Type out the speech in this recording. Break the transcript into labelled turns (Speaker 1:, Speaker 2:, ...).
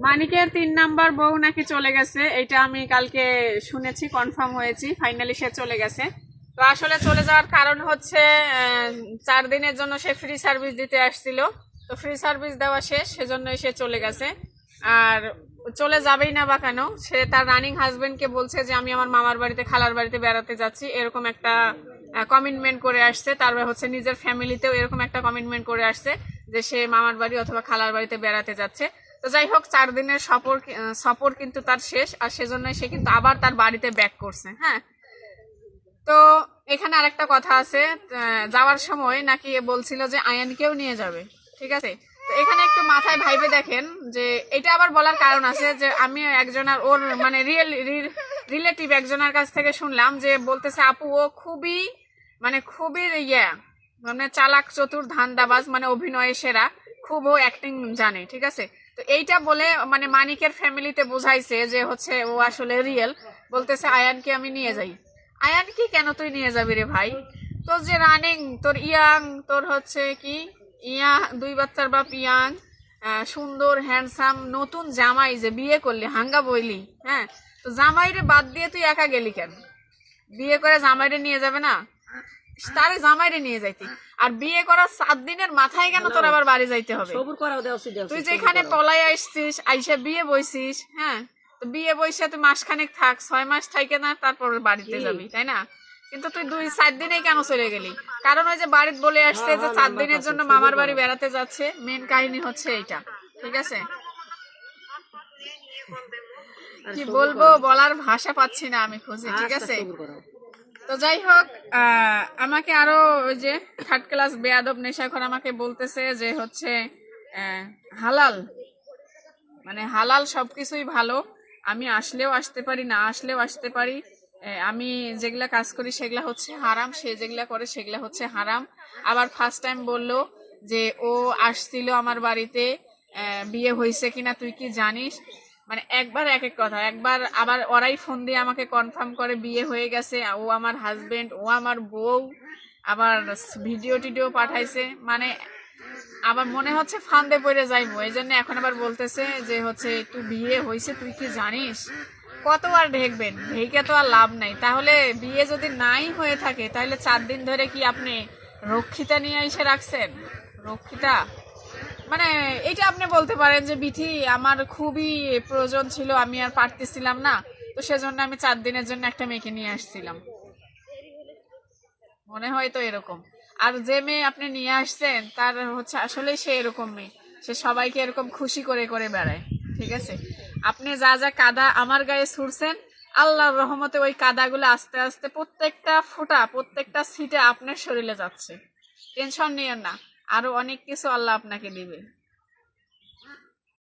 Speaker 1: মানিকের 3 নাম্বার বউ নাকি চলে গেছে, এটা আমি কালকে শুনেছি, কনফার্ম হয়েছি, ফাইনালি সে চলে গেছে। তো আসলে চলে যাওয়ার কারণ হচ্ছে 4 দিনের জন্য সে ফ্রি সার্ভিস দিতে আসছিল, তো ফ্রি সার্ভিস দেওয়া শেষ, সেজন্য সে চলে গেছে। আর চলে যাবেই না বা কেন, সে তার রানিং হাজবেন্ডকে বলছে যে আমি আমার মামার বাড়িতে খালার বাড়িতে বেড়াতে যাচ্ছি, এরকম একটা কমিটমেন্ট করে আসছে। তারপরে হচ্ছে নিজের ফ্যামিলিতেও এরকম একটা কমিটমেন্ট করে আসছে যে সে মামার বাড়ি অথবা খালার বাড়িতে বেড়াতে যাচ্ছে। তো যাই হোক, 4 দিনের সফর কিন্তু তার শেষ, আর সেজন্য সে কিন্তু আবার তার বাড়িতে ব্যাক করছে। হ্যাঁ, তো এখানে আরেকটা কথা আছে, যাওয়ার সময় নাকি বলছিল যে আয়ানকেও নিয়ে যাবে, ঠিক আছে। তো এখানে একটু মাথায় ভাইবে দেখেন যে এটা আবার বলার কারণ আছে যে আমি একজনের ওর মানে রিলেটিভ একজনের কাছ থেকে শুনলাম যে বলতেছে আপু ও খুবই মানে চালাক চতুর ধান্দাবাজ, মানে অভিনয়ে সেরা, খুব ও অ্যাক্টিং জানে, ঠিক আছে। তো এইটা বলে মানে মানিকের ফ্যামিলিতে বোঝাইছে যে হচ্ছে ও আসলে রিয়েল। বলতেছে আয়ানকে আমি নিয়ে যাই। আয়ান কি কেন তুই নিয়ে যাবি রে ভাই? তোর যে রানিং, তোর ইয়াং, তোর হচ্ছে কি ইয়া 2 বাচ্চার বাপ, ইয়াং, সুন্দর হ্যান্ডসাম নতুন জামাই যে বিয়ে করলি, হাঙ্গা বইলি। হ্যাঁ, তো জামাইরে বাদ দিয়ে তুই একা গেলি কেন? বিয়ে করে জামাইরে নিয়ে যাবে না? তারে জামাইরে নিয়ে যাইতি। আর বিয়ে করার 7 দিনের মাথায় কেন তোর আবার বাড়ি যাইতে হবে? তুই যেখানে পলাই আসছিস, আইসা বিয়ে বইছিস। হ্যাঁ, তো বিয়ে বইসা তুই মাসখানেক থাক, 6 মাস থাইকে না তারপর বাড়িতে যাবি, তাই না? কিন্তু তুই 2-4 দিনে কেন চলে গেলি? কারণ ওই যে বাড়িতে বলে আসছে যে 4 দিনের জন্য মামার বাড়ি বেড়াতে যাচ্ছে, মেন কাহিনী হচ্ছে এইটা, ঠিক আছে। কি বলবো, বলার ভাষা পাচ্ছি না আমি খুঁজে, ঠিক আছে। তো যাই হোক, আমাকে আরো ওই যে 3rd ক্লাস বেয়াদব নেশাখোর আমাকে বলতেছে যে হচ্ছে হালাল, মানে হালাল সবকিছুই ভালো, আমি আসলেও আসতে পারি, না আসলেও আসতে পারি, আমি যেগুলা কাজ করি সেগুলা হচ্ছে হারাম, সে যেগুলা করে সেগুলা হচ্ছে হারাম। আবার ফার্স্ট টাইম বললো যে ও আসছিল আমার বাড়িতে, বিয়ে হয়েছে কিনা তুই কি জানিস? মানে একবার এক এক কথা, একবার আবার ওরাই ফোন দিয়ে আমাকে কনফার্ম করে বিয়ে হয়ে গেছে, ও আমার হাজবেন্ড, ও আমার বউ, আবার ভিডিও টিডিও পাঠাইছে। মানে আবার মনে হচ্ছে ফান্দে পড়ে যাইবো, এই জন্য এখন আবার বলতেছে যে হচ্ছে তুই বিয়ে হয়েছে তুই কি জানিস। কত আর ঢেকবেন, ঢেকে তো আর লাভ নাই। তাহলে বিয়ে যদি নাই হয়ে থাকে তাহলে 4 দিন ধরে কি আপনি রক্ষিতা নিয়ে এসে রাখছেন? রক্ষিতা মানে এটা আপনি বলতে পারেন যে বিথি আমার খুবই প্রয়োজন ছিল, আমি আর পারতেছিলাম না, তো সেজন্য আমি 4 দিনের জন্য একটা মেয়েকে নিয়ে আসছিলাম, মনে হয় তো এরকম। আর যে মেয়ে আপনি নিয়ে আসছেন তার হচ্ছে আসলে সে এরকম মেয়ে, সে সবাইকে এরকম খুশি করে করে বেড়ায়, ঠিক আছে। আপনি যা যা কাদা আমার গায়ে ছুড়ছেন, আল্লাহর রহমতে ওই কাদাগুলো আস্তে আস্তে প্রত্যেকটা ফোঁটা প্রত্যেকটা ছিটে আপনার শরীরে যাচ্ছে। টেনশন নিয়েন না, আরো অনেক কিছু আল্লাহ আপনাকে দিবে।